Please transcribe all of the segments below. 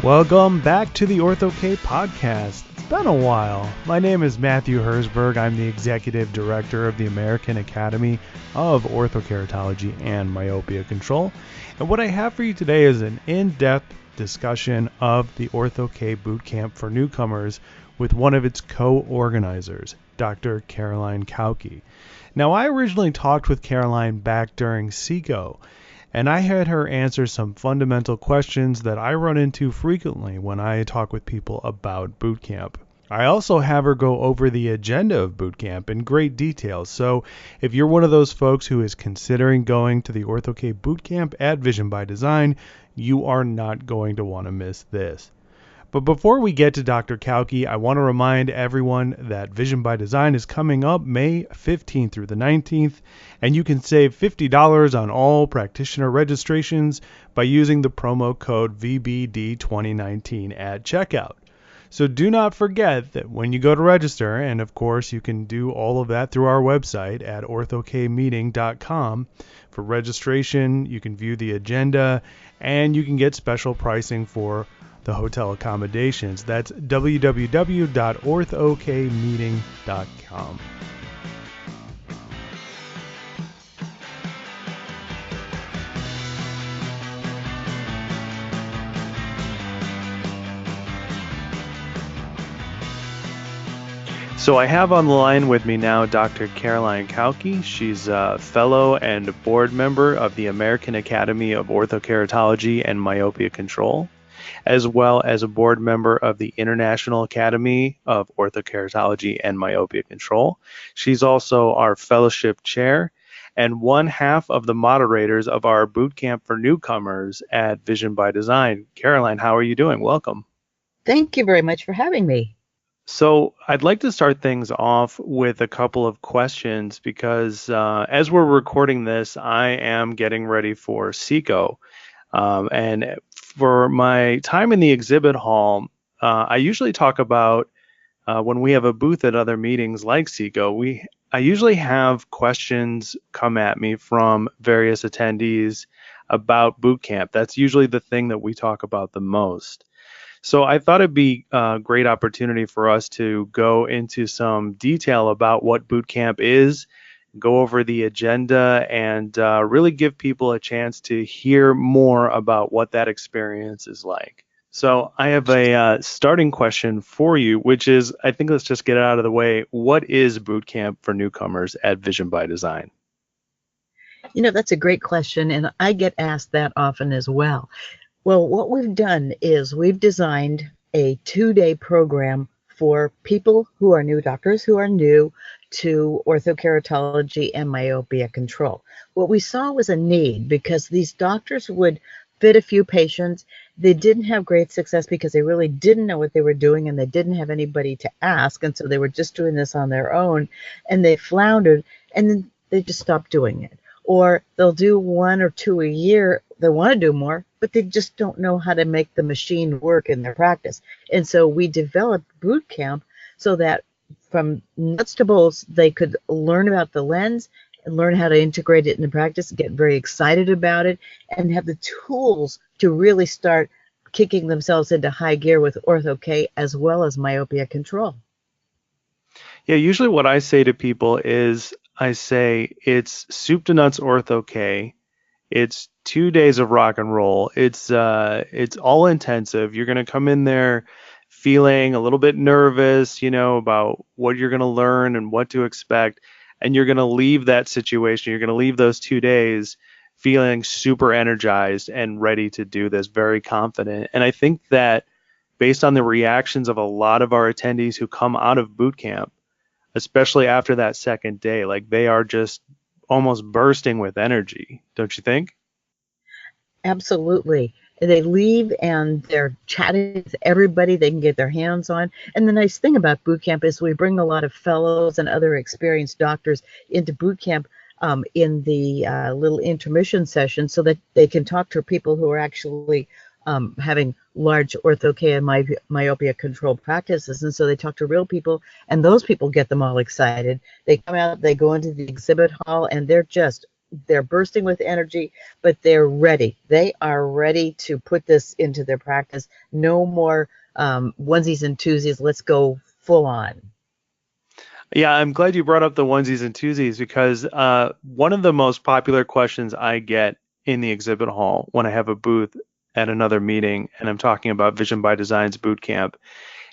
Welcome back to the Ortho-k podcast. It's been a while. My name is Matthew Herzberg. I'm the Executive Director of the American Academy of Orthokeratology and Myopia Control. And what I have for you today is an in-depth discussion of the Ortho-k Boot Camp for Newcomers with one of its co-organizers, Dr. Caroline Cauchi. Now, I originally talked with Caroline back during SECO, and I had her answer some fundamental questions that I run into frequently when I talk with people about boot camp. I also have her go over the agenda of boot camp in great detail. So if you're one of those folks who is considering going to the Ortho-k Boot Camp at Vision by Design, you are not going to want to miss this. But before we get to Dr. Cauchi, I want to remind everyone that Vision by Design is coming up May 15th through the 19th, and you can save $50 on all practitioner registrations by using the promo code VBD2019 at checkout. So do not forget that when you go to register, and of course you can do all of that through our website at orthokmeeting.com. For registration, you can view the agenda, and you can get special pricing for the hotel accommodations. That's www.orthokmeeting.com. So I have on the line with me now Dr. Caroline Cauchi. She's a fellow and board member of the American Academy of Orthokeratology and Myopia Control, as well as a board member of the International Academy of Orthokeratology and Myopia Control. She's also our fellowship chair and one half of the moderators of our boot camp for newcomers at Vision by Design. Caroline, how are you doing? Welcome. Thank you very much for having me. So I'd like to start things off with a couple of questions because as we're recording this, I am getting ready for SECO. And for my time in the exhibit hall, I usually talk about when we have a booth at other meetings like SECO, I usually have questions come at me from various attendees about boot camp. That's usually the thing that we talk about the most. So I thought it'd be a great opportunity for us to go into some detail about what boot camp is, go over the agenda, and really give people a chance to hear more about what that experience is like. So I have a starting question for you, which is, I think let's just get it out of the way. What is boot camp for newcomers at Vision by Design? You know, that's a great question, and I get asked that often as well. Well, what we've done is we've designed a 2-day program for people who are new doctors, who are new to orthokeratology and myopia control. What we saw was a need because these doctors would fit a few patients. They didn't have great success because they really didn't know what they were doing and they didn't have anybody to ask, and so they were just doing this on their own, and they floundered, and then they just stopped doing it. Or they'll do 1 or 2 a year. They want to do more, but they just don't know how to make the machine work in their practice. And so we developed boot camp so that from nuts to bolts, they could learn about the lens and learn how to integrate it in the practice, get very excited about it, and have the tools to really start kicking themselves into high gear with Ortho-k as well as myopia control. Yeah, usually what I say to people is, I say it's soup to nuts Ortho-k. It's 2 days of rock and roll. It's all intensive. You're going to come in there feeling a little bit nervous, about what you're going to learn and what to expect. And you're going to leave that situation. You're going to leave those 2 days feeling super energized and ready to do this, very confident. And I think that based on the reactions of a lot of our attendees who come out of boot camp, especially after that second day, like they are just almost bursting with energy, don't you think? Absolutely. They leave and they're chatting with everybody they can get their hands on. And the nice thing about boot camp is we bring a lot of fellows and other experienced doctors into boot camp in the little intermission session so that they can talk to people who are actually having large Ortho-k and myopia control practices. And so they talk to real people, and those people get them all excited. They come out, they go into the exhibit hall, and they're just they're bursting with energy, but they're ready. They are ready to put this into their practice. No more onesies and twosies. Let's go full on. Yeah, I'm glad you brought up the onesies and twosies because one of the most popular questions I get in the exhibit hall when I have a booth at another meeting and I'm talking about Vision by Design's boot camp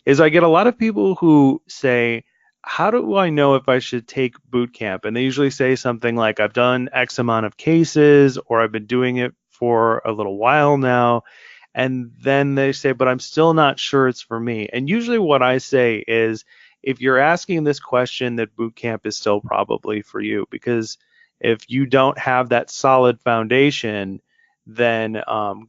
is I get a lot of people who say, how do I know if I should take boot camp? And they usually say something like, I've done X amount of cases, or I've been doing it for a little while now. And then they say, but I'm still not sure it's for me. And usually what I say is, if you're asking this question, that boot camp is still probably for you, because if you don't have that solid foundation, then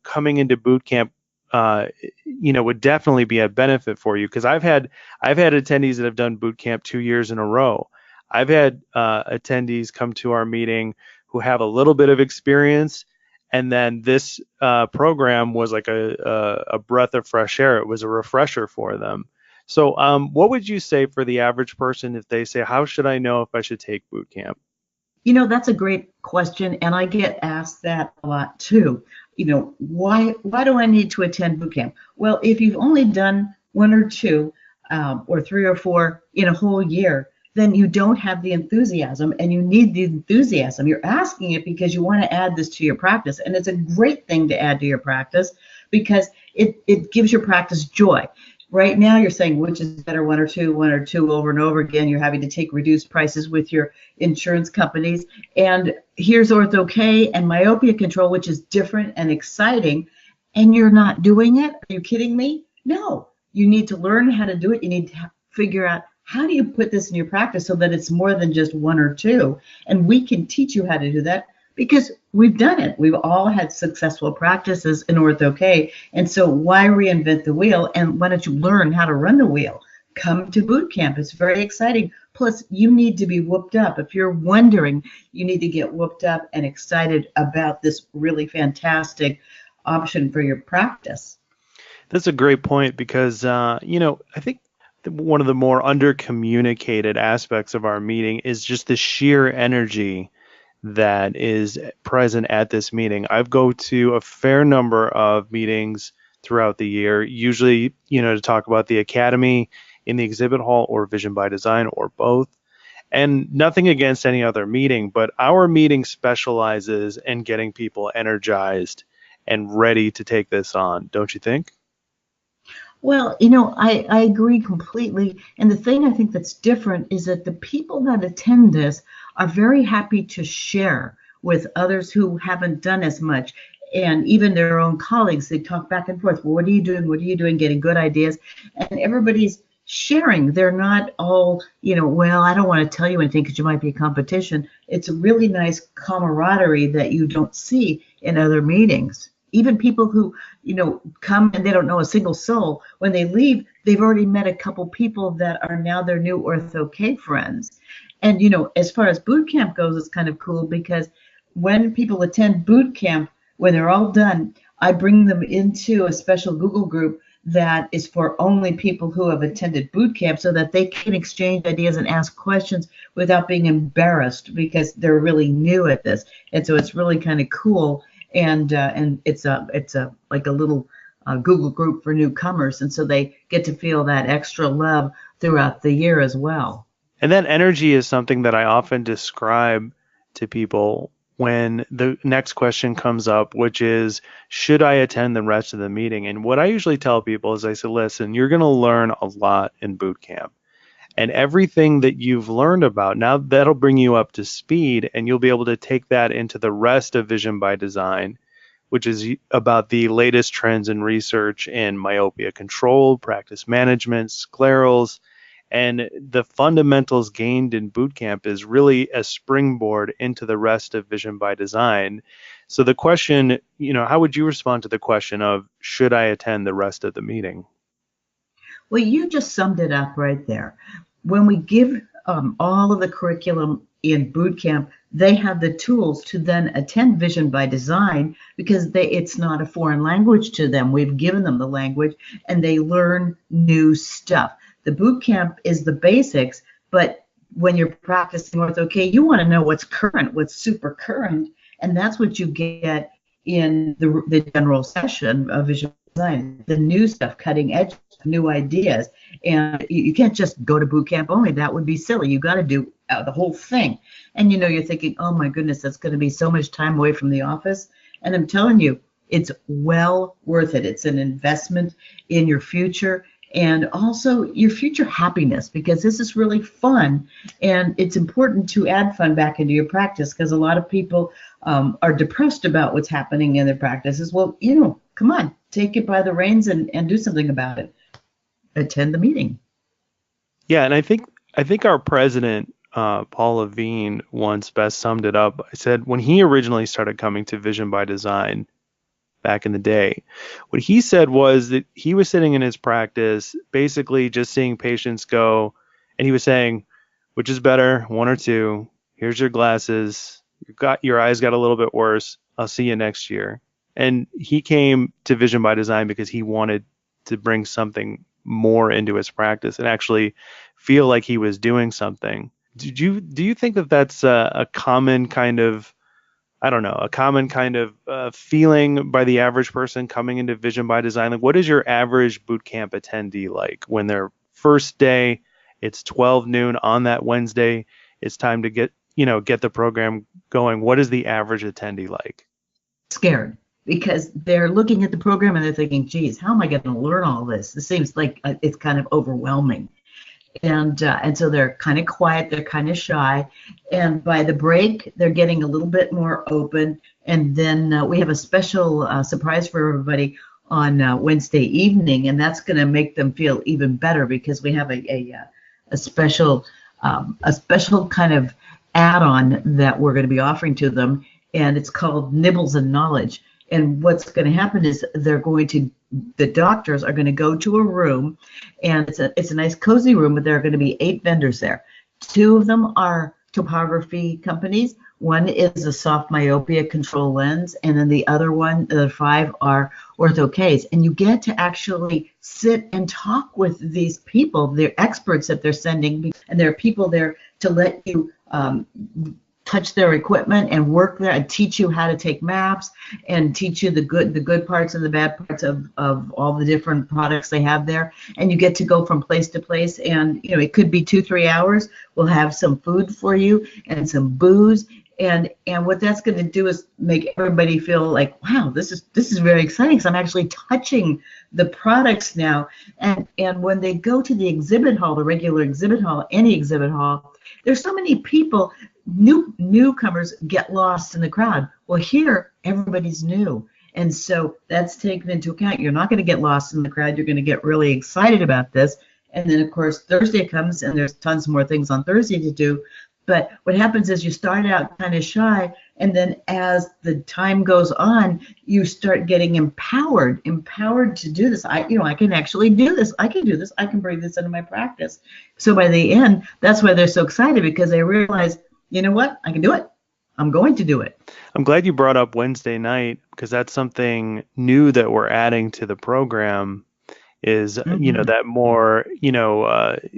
coming into boot camp would definitely be a benefit for you, because I've had attendees that have done boot camp 2 years in a row. I've had attendees come to our meeting who have a little bit of experience, and then this program was like a breath of fresh air. It was a refresher for them. So what would you say for the average person if they say, how should I know if I should take boot camp? That's a great question, and I get asked that a lot too. Why do I need to attend boot camp? Well, if you've only done one or two or three or four in a whole year, then you don't have the enthusiasm, and you need the enthusiasm. You're asking it because you want to add this to your practice, and it's a great thing to add to your practice because it gives your practice joy. Right now, you're saying which is better, one or two over and over again. You're having to take reduced prices with your insurance companies. And here's Ortho-k and myopia control, which is different and exciting. And you're not doing it? Are you kidding me? No. You need to learn how to do it. You need to figure out how do you put this in your practice so that it's more than just one or two. And we can teach you how to do that because we've done it. We've all had successful practices in Ortho-k. And so why reinvent the wheel? And why don't you learn how to run the wheel? Come to boot camp. It's very exciting. Plus, you need to be whooped up. If you're wondering, you need to get whooped up and excited about this really fantastic option for your practice. That's a great point because, I think one of the more under-communicated aspects of our meeting is just the sheer energy that is present at this meeting. I go to a fair number of meetings throughout the year, usually, to talk about the academy in the exhibit hall or Vision by Design or both. And nothing against any other meeting, but our meeting specializes in getting people energized and ready to take this on, don't you think? Well, I agree completely. And the thing I think that's different is that the people that attend this are very happy to share with others who haven't done as much. And even their own colleagues, they talk back and forth. Well, what are you doing? What are you doing? Getting good ideas. And everybody's sharing. They're not all, well, I don't want to tell you anything because you might be a competition. It's a really nice camaraderie that you don't see in other meetings. Even people who, come and they don't know a single soul, when they leave, they've already met a couple people that are now their new Ortho-k friends. And, as far as boot camp goes, it's kind of cool because when people attend boot camp, when they're all done, I bring them into a special Google group that is for only people who have attended boot camp so that they can exchange ideas and ask questions without being embarrassed because they're really new at this. And so it's really kind of cool. And it's like a little Google group for newcomers, and so they get to feel that extra love throughout the year as well. And that energy is something that I often describe to people when the next question comes up, which is, should I attend the rest of the meeting? And what I usually tell people is I say, listen, you're going to learn a lot in boot camp. And everything that you've learned about, now that'll bring you up to speed and you'll be able to take that into the rest of Vision by Design, which is about the latest trends in research in myopia control, practice management, sclerals, and the fundamentals gained in boot camp is really a springboard into the rest of Vision by Design. So the question, how would you respond to the question of, should I attend the rest of the meeting? Well, you just summed it up right there. When we give all of the curriculum in boot camp, they have the tools to then attend Vision by Design because it's not a foreign language to them. We've given them the language and they learn new stuff. The boot camp is the basics, but when you're practicing Ortho-k, you want to know what's current, what's super current, and that's what you get in the general session of visual design, the new stuff, cutting edge, new ideas. And you can't just go to boot camp only. That would be silly. You got to do the whole thing. And you're thinking, oh my goodness, that's going to be so much time away from the office. And I'm telling you, it's well worth it. It's an investment in your future and also your future happiness, because this is really fun. And it's important to add fun back into your practice, because a lot of people are depressed about what's happening in their practices. Well, come on, take it by the reins and do something about it. Attend the meeting. Yeah, and I think our president, Paul Levine, once best summed it up. I said when he originally started coming to Vision by Design back in the day, what he said was that he was sitting in his practice basically just seeing patients go, and he was saying, which is better, one or two? Here's your glasses. Your eyes got a little bit worse. I'll see you next year. And he came to Vision by Design because he wanted to bring something more into his practice and actually feel like he was doing something. Do you think that that's a common kind of, I don't know, a common kind of feeling by the average person coming into Vision by Design? Like, what is your average boot camp attendee like when their first day, it's 12 noon on that Wednesday, it's time to get the program going? What is the average attendee like? Scared, because they're looking at the program and they're thinking, geez, how am I going to learn all this? It seems like it's kind of overwhelming. And so they're kind of quiet, they're kind of shy. And by the break, they're getting a little bit more open. And then we have a special surprise for everybody on Wednesday evening, and that's going to make them feel even better, because we have a special kind of add-on that we're going to be offering to them, and it's called Nibbles and Knowledge. And what's going to happen is the doctors are going to go to a room, and it's a nice cozy room, but there are going to be 8 vendors there. 2 of them are topography companies. One is a soft myopia control lens, and then the other one, the 5 are Ortho-k's. And you get to actually sit and talk with these people. They're experts that they're sending, and there are people there to let you touch their equipment and work there and teach you how to take maps and teach you the good parts and the bad parts of all the different products they have there. And you get to go from place to place, and it could be 2-3 hours. We'll have some food for you and some booze, and what that's going to do is make everybody feel like, wow, this is very exciting, because I'm actually touching the products now. And when they go to the exhibit hall, the regular exhibit hall, any exhibit hall, there's so many people. Newcomers get lost in the crowd. Well, here everybody's new, and so that's taken into account. You're not going to get lost in the crowd. You're going to get really excited about this. And then, of course, Thursday comes, and there's tons more things on Thursday to do. But what happens is you start out kind of shy, and then as the time goes on, you start getting empowered to do this. I can actually do this. I can do this. I can bring this into my practice. So by the end, that's why they're so excited, because they realize, you know what? I can do it. I'm going to do it. I'm glad you brought up Wednesday night, because that's something new that we're adding to the program is, that more,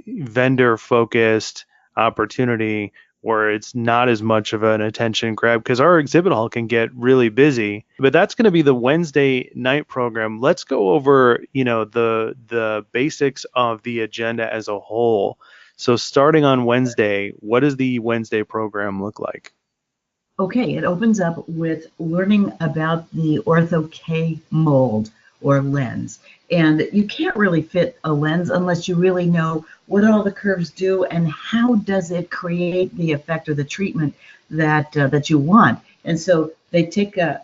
vendor focused opportunity where it's not as much of an attention grab, because our exhibit hall can get really busy. But that's going to be the Wednesday night program. Let's go over, the basics of the agenda as a whole. So starting on Wednesday, what does the Wednesday program look like? Okay, it opens up with learning about the Ortho-k mold or lens. And you can't really fit a lens unless you really know what all the curves do and how does it create the effect or the treatment that you want. And so they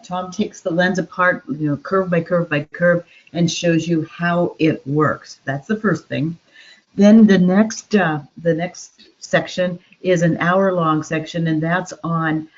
Tom takes the lens apart, curve by curve by curve, and shows you how it works. That's the first thing. Then the next section is an hour-long section, and that's on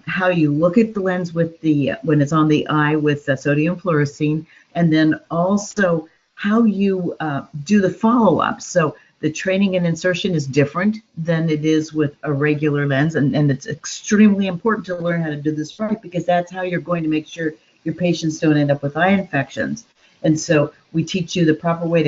how you look at the lens when it's on the eye with sodium fluorescein, and then also how you do the follow-up. So the training and insertion is different than it is with a regular lens, and it's extremely important to learn how to do this right, because that's how you're going to make sure your patients don't end up with eye infections. And so we teach you the proper way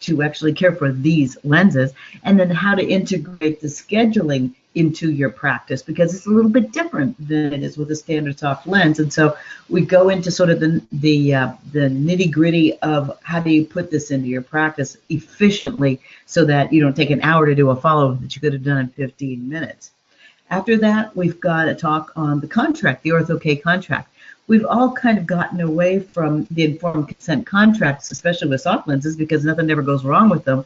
to actually care for these lenses, and then how to integrate the scheduling into your practice, because it's a little bit different than it is with a standard soft lens. And so we go into sort of the nitty-gritty of how do you put this into your practice efficiently so that you don't take an hour to do a follow-up that you could have done in 15 minutes. After that, we've got a talk on the contract, the Ortho-k contract. We've all kind of gotten away from the informed consent contracts, especially with soft lenses, because nothing ever goes wrong with them.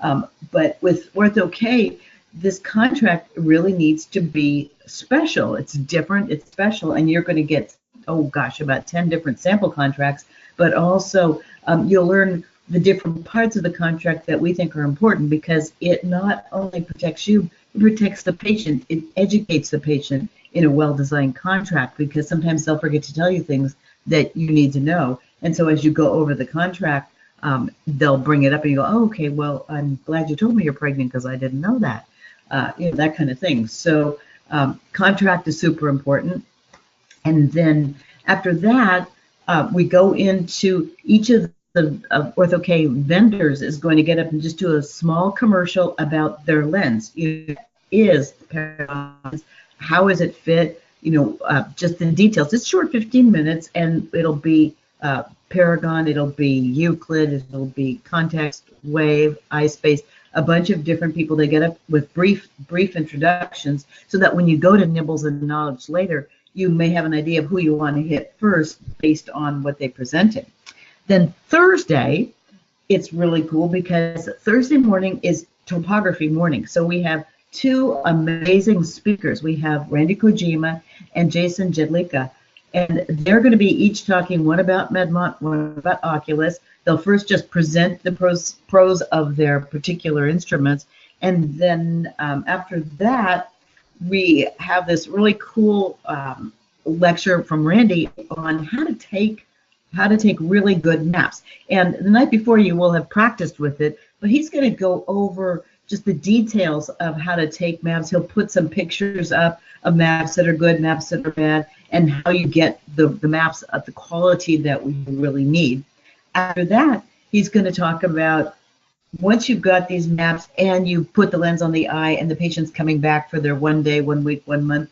But with Ortho-k, this contract really needs to be special. It's different, it's special, and you're going to get, oh gosh, about 10 different sample contracts, but also you'll learn the different parts of the contract that we think are important, because it not only protects you, it protects the patient, it educates the patient in a well-designed contract, because sometimes they'll forget to tell you things that you need to know. And so as you go over the contract, they'll bring it up and you go, oh, okay, well, I'm glad you told me you're pregnant because I didn't know that. That kind of thing. So contract is super important. And then after that, we go into each of the Ortho-k vendors is going to get up and just do a small commercial about their lens. How is it fit? Just the details. It's short, 15 minutes, and it'll be Paragon, it'll be Euclid, it'll be Context, Wave, iSpace, a bunch of different people. They get up with brief introductions so that when you go to Nibbles and Knowledge later, you may have an idea of who you want to hit first based on what they presented. Then Thursday, it's really cool because Thursday morning is topography morning. So we have two amazing speakers. We have Randy Kojima and Jason Jedlicka, and they're going to be each talking one about Medmont, one about Oculus. They'll first just present the pros of their particular instruments, and then after that, we have this really cool lecture from Randy on how to take really good maps. And the night before, you will have practiced with it, but he's going to go over just the details of how to take maps. He'll put some pictures up of maps that are good, maps that are bad, and how you get the maps at the quality that we really need. After that, he's going to talk about once you've got these maps and you put the lens on the eye and the patient's coming back for their 1 day, 1 week, 1 month,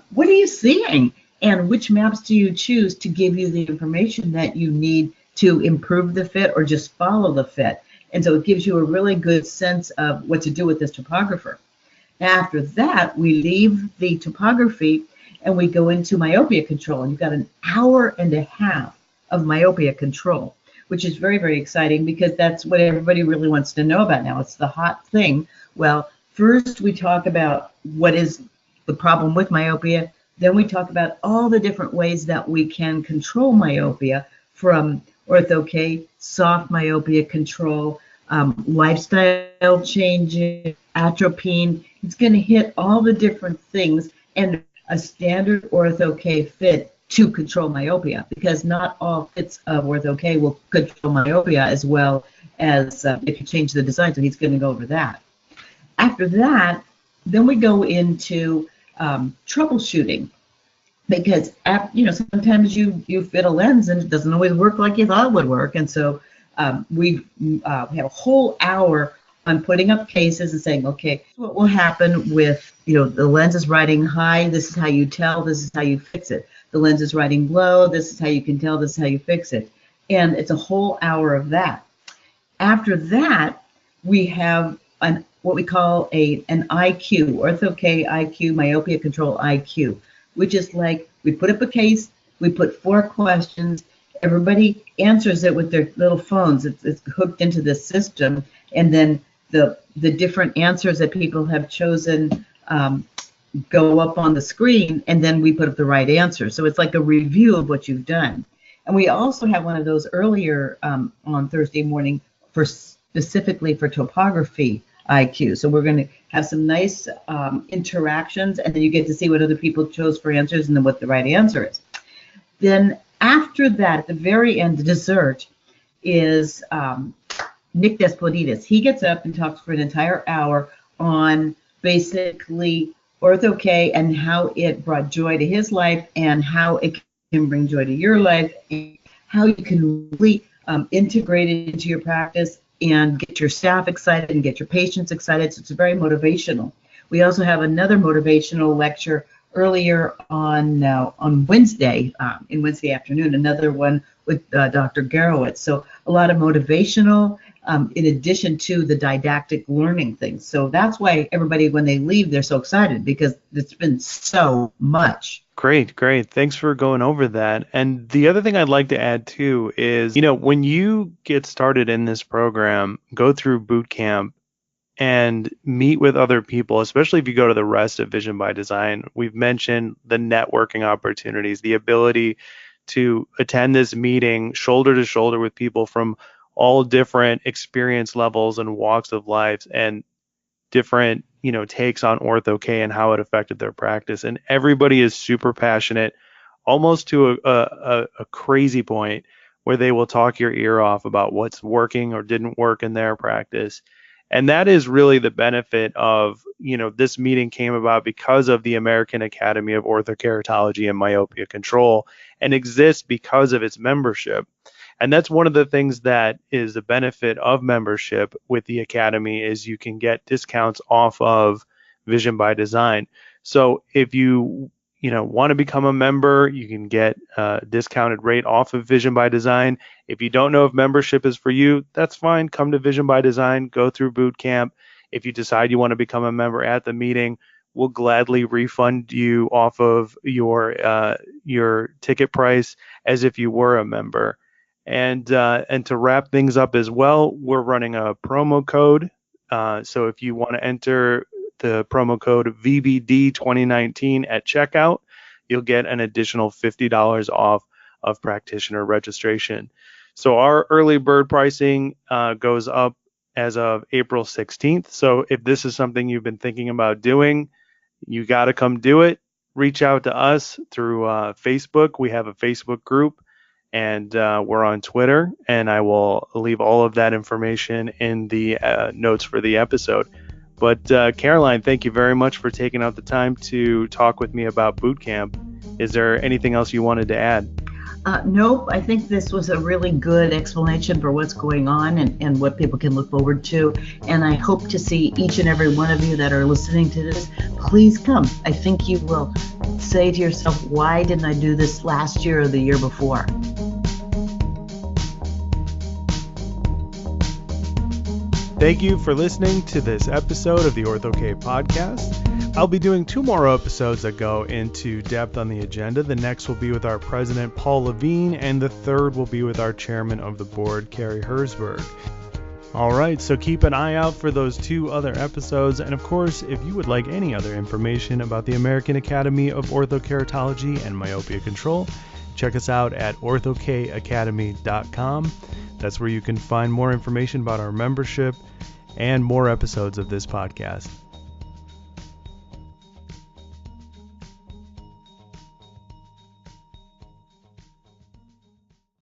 what are you seeing? And which maps do you choose to give you the information that you need to improve the fit or just follow the fit? And so it gives you a really good sense of what to do with this topographer. After that, we leave the topography and we go into myopia control. And you've got an hour and a half of myopia control, which is very, very exciting because that's what everybody really wants to know about now. It's the hot thing. Well, first we talk about what is the problem with myopia. Then we talk about all the different ways that we can control myopia, from Ortho-k, soft myopia control, lifestyle changes, atropine. It's going to hit all the different things and a standard Ortho-k fit to control myopia, because not all fits of Ortho-k will control myopia as well as if you change the design. So he's going to go over that. After that, then we go into troubleshooting, because sometimes you fit a lens and it doesn't always work like you thought it would work. And so we have a whole hour on putting up cases and saying, okay, what will happen with, the lens is riding high, this is how you tell, this is how you fix it. The lens is riding low, this is how you can tell, this is how you fix it. And it's a whole hour of that. After that, we have what we call an IQ, Ortho-k IQ, myopia control IQ, which is like we put up a case, we put 4 questions, everybody answers it with their little phones. It's hooked into this system, and then the different answers that people have chosen go up on the screen, and then we put up the right answer. So it's like a review of what you've done. And we also have one of those earlier on Thursday morning specifically for topography IQ. So we're going to have some nice interactions, and then you get to see what other people chose for answers and then what the right answer is. Then after that, at the very end, the dessert is Nick Despoditis. He gets up and talks for an entire hour on basically Ortho-k and how it brought joy to his life and how it can bring joy to your life, and how you can really integrate it into your practice and get your staff excited and get your patients excited. So it's very motivational. We also have another motivational lecture earlier on Wednesday, in Wednesday afternoon, another one with Dr. Garowitz. So a lot of motivational, in addition to the didactic learning things. So that's why everybody, when they leave, they're so excited, because it's been so much. Great. Thanks for going over that. And the other thing I'd like to add too is, when you get started in this program, go through boot camp and meet with other people, especially if you go to the rest of Vision by Design. We've mentioned the networking opportunities, the ability to attend this meeting shoulder to shoulder with people from all different experience levels and walks of life, and different, takes on Ortho-k and how it affected their practice. And everybody is super passionate, almost to a crazy point, where they will talk your ear off about what's working or didn't work in their practice. And that is really the benefit of, this meeting came about because of the American Academy of Orthokeratology and Myopia Control, and exists because of its membership. And that's one of the things that is the benefit of membership with the Academy, is you can get discounts off of Vision by Design. So if you want to become a member, you can get a discounted rate off of Vision by Design. If you don't know if membership is for you, that's fine. Come to Vision by Design, go through boot camp. If you decide you want to become a member at the meeting, we'll gladly refund you off of your ticket price as if you were a member. And to wrap things up as well, we're running a promo code. So if you want to enter the promo code VBD2019 at checkout, you'll get an additional $50 off of practitioner registration. So our early bird pricing goes up as of April 16th. So if this is something you've been thinking about doing, you got to come do it. Reach out to us through Facebook. We have a Facebook group, and we're on Twitter, and I will leave all of that information in the notes for the episode. But Caroline, thank you very much for taking out the time to talk with me about boot camp. Is there anything else you wanted to add? Nope. I think this was a really good explanation for what's going on and what people can look forward to. And I hope to see each and every one of you that are listening to this. Please come. I think you will say to yourself, why didn't I do this last year or the year before? Thank you for listening to this episode of the Ortho-k podcast. I'll be doing 2 more episodes that go into depth on the agenda. The next will be with our president, Paul Levine, and the third will be with our chairman of the board, Carrie Herzberg. All right, so keep an eye out for those 2 other episodes. And of course, if you would like any other information about the American Academy of Orthokeratology and Myopia Control, check us out at orthokacademy.com. That's where you can find more information about our membership and more episodes of this podcast.